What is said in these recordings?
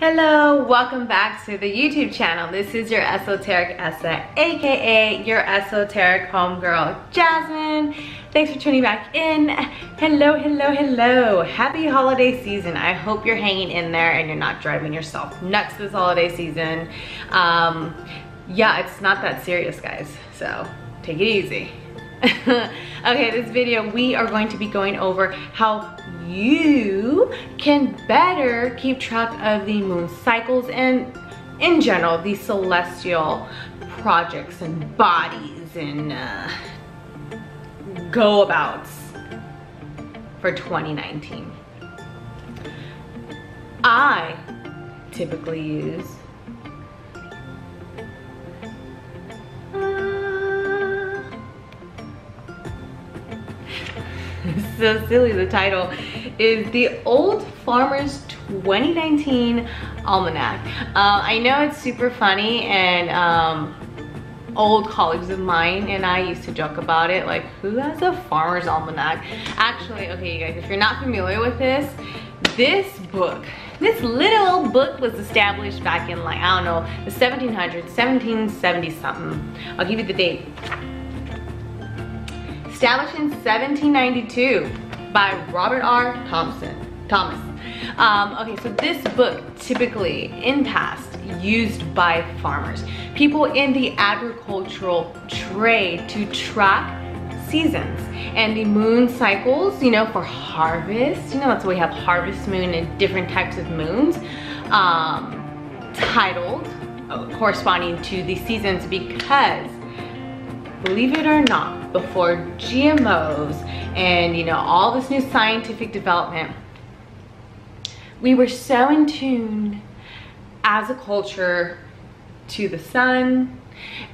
Hello, welcome back to the YouTube channel. This is your esoteric Essa, aka your esoteric homegirl, Jasmine. Thanks for tuning back in. Hello, hello, hello. Happy holiday season. I hope you're hanging in there and you're not driving yourself nuts this holiday season. Yeah, it's not that serious, guys, so take it easy. Okay, this video we are going to be going over how you can better keep track of the moon cycles and in general the celestial projects and bodies and go-abouts for 2019. I typically use so silly, the title is the Old Farmer's 2019 Almanac. I know it's super funny, and old colleagues of mine and I used to joke about it, like, who has a farmer's almanac? Actually, okay, you guys, if you're not familiar with this book, this little book was established back in, like, I don't know, the 1700s, 1770 something. I'll give you the date. Established in 1792 by Robert R. Thomas. Okay, so this book typically in past used by farmers, people in the agricultural trade, to track seasons and the moon cycles, you know, for harvest. You know, that's why we have harvest moon and different types of moons, titled corresponding to the seasons, because believe it or not, before GMOs and, you know, all this new scientific development, we were so in tune as a culture to the sun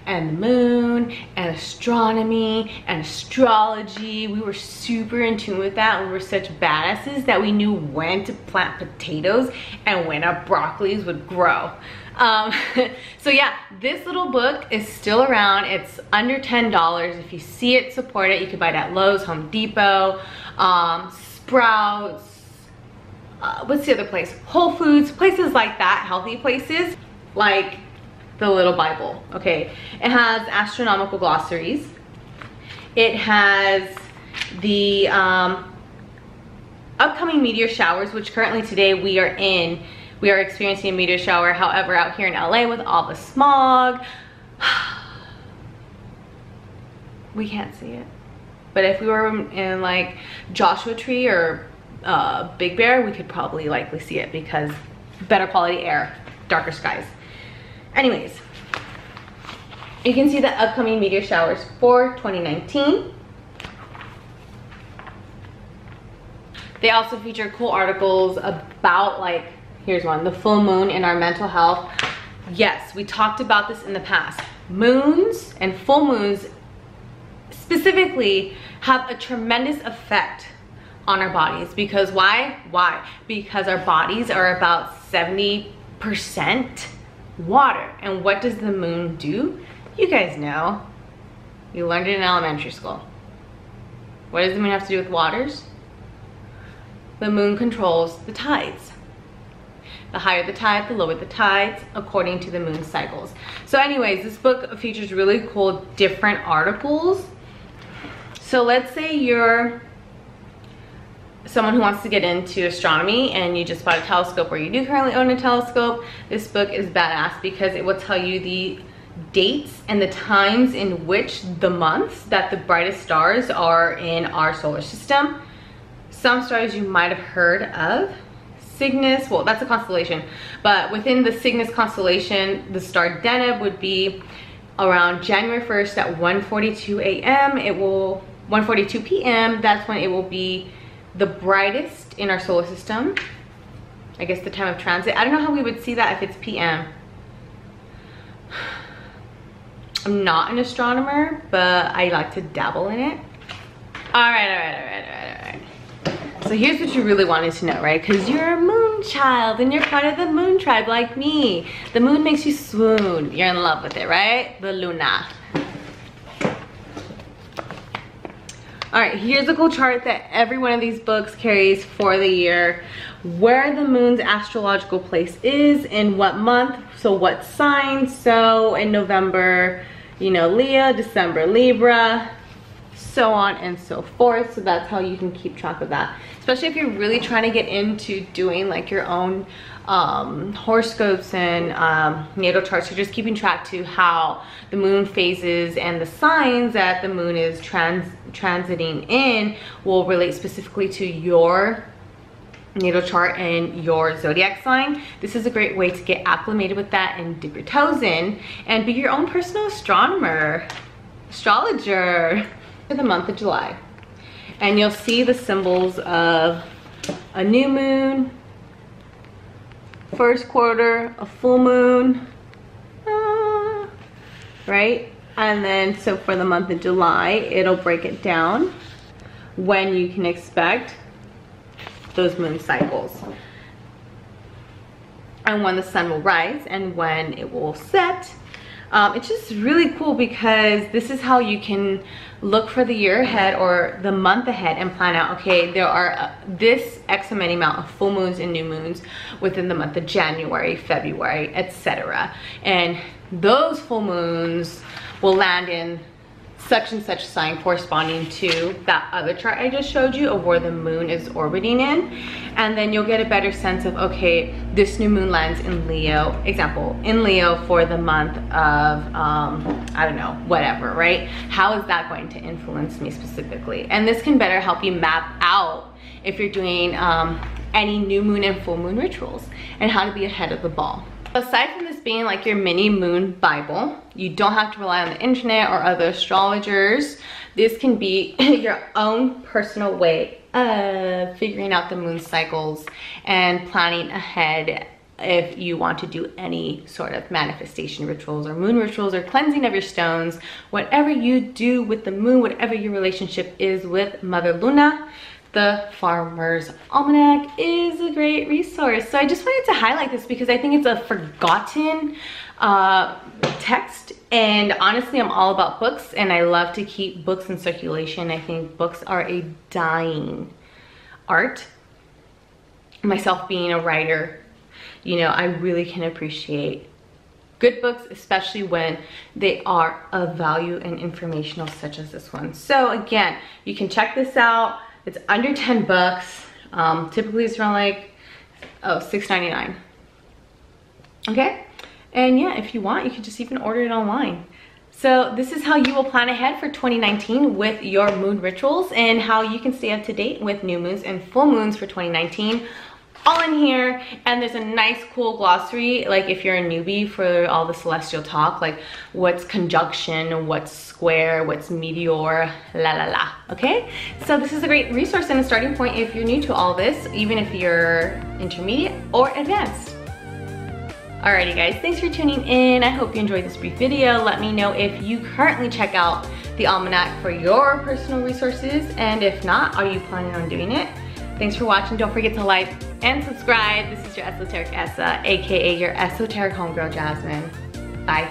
and the moon and astronomy and astrology. We were super in tune with that. We were such badasses that we knew when to plant potatoes and when our broccolis would grow. So yeah, this little book is still around. It's under $10. If you see it, support it. You can buy it at Lowe's, Home Depot, Sprouts, what's the other place? Whole Foods, places like that, healthy places, like the Little Bible, okay? It has astronomical glossaries. It has the upcoming meteor showers, which currently today we are experiencing a meteor shower. However, out here in LA with all the smog, we can't see it. But if we were in like Joshua Tree or Big Bear, we could probably likely see it because better quality air, darker skies. Anyways, you can see the upcoming meteor showers for 2019. They also feature cool articles about, like, here's one, the full moon and our mental health. Yes, we talked about this in the past. Moons and full moons specifically have a tremendous effect on our bodies. Because why? Because our bodies are about 70% water. And what does the moon do? You guys know. You learned it in elementary school. What does the moon have to do with waters? The moon controls the tides. The higher the tide, the lower the tides, according to the moon cycles. So anyways, this book features really cool different articles. So let's say you're someone who wants to get into astronomy and you just bought a telescope, or you do currently own a telescope. This book is badass because it will tell you the dates and the times in which the months that the brightest stars are in our solar system. Some stars you might have heard of. Cygnus, well, that's a constellation, but within the Cygnus constellation, the star Deneb would be around January 1st at 1:42 a.m. 1:42 p.m. That's when it will be the brightest in our solar system. I guess the time of transit. I don't know how we would see that if it's p.m. I'm not an astronomer, but I like to dabble in it. All right. So here's what you really wanted to know, right? Because you're a moon child and you're part of the moon tribe like me. The moon makes you swoon. You're in love with it, right? The Luna. All right, here's a cool chart that every one of these books carries for the year. where the moon's astrological place is, in what month, so what sign. So in November, you know, Leo, December, Libra, so on and so forth. So that's how you can keep track of that, especially if you're really trying to get into doing like your own horoscopes and natal charts. You're just keeping track to how the moon phases and the signs that the moon is transiting in will relate specifically to your natal chart and your zodiac sign. This is a great way to get acclimated with that and dip your toes in and be your own personal astrologer for the month of July. And you'll see the symbols of a new moon, first quarter, a full moon, right? And then so for the month of July, it'll break it down when you can expect those moon cycles and when the sun will rise and when it will set. It's just really cool because this is how you can look for the year ahead or the month ahead and plan out, okay, there are this X amount of full moons and new moons within the month of January, February, etc. And those full moons will land in such and such sign corresponding to that other chart I just showed you of where the moon is orbiting in. And then you'll get a better sense of, okay, this new moon lands in Leo, example, in Leo for the month of, I don't know, whatever, right? How is that going to influence me specifically? And this can better help you map out if you're doing any new moon and full moon rituals and how to be ahead of the ball. Aside from this being like your mini moon Bible, you don't have to rely on the internet or other astrologers. This can be your own personal way of figuring out the moon cycles and planning ahead if you want to do any sort of manifestation rituals or moon rituals or cleansing of your stones. Whatever you do with the moon, whatever your relationship is with Mother Luna, the Farmer's Almanac is a great resource. So I just wanted to highlight this because I think it's a forgotten text, and honestly I'm all about books and I love to keep books in circulation. I think books are a dying art. Myself being a writer, you know, I really can appreciate good books, especially when they are of value and informational such as this one. So again, you can check this out. It's under 10 bucks. Typically it's around like, $6.99. Okay? And yeah, if you want, you can just even order it online. So this is how you will plan ahead for 2019 with your moon rituals and how you can stay up to date with new moons and full moons for 2019. All in here. And there's a nice cool glossary, like if you're a newbie, for all the celestial talk, like what's conjunction, what's square, what's meteor, la la la. Okay, so this is a great resource and a starting point if you're new to all this, even if you're intermediate or advanced. Alrighty guys, thanks for tuning in. I hope you enjoyed this brief video. Let me know if you currently check out the Almanac for your personal resources, and if not, are you planning on doing it? Thanks for watching. Don't forget to like and subscribe. This is your Esoteric Essa, aka your esoteric homegirl Jasmine. Bye.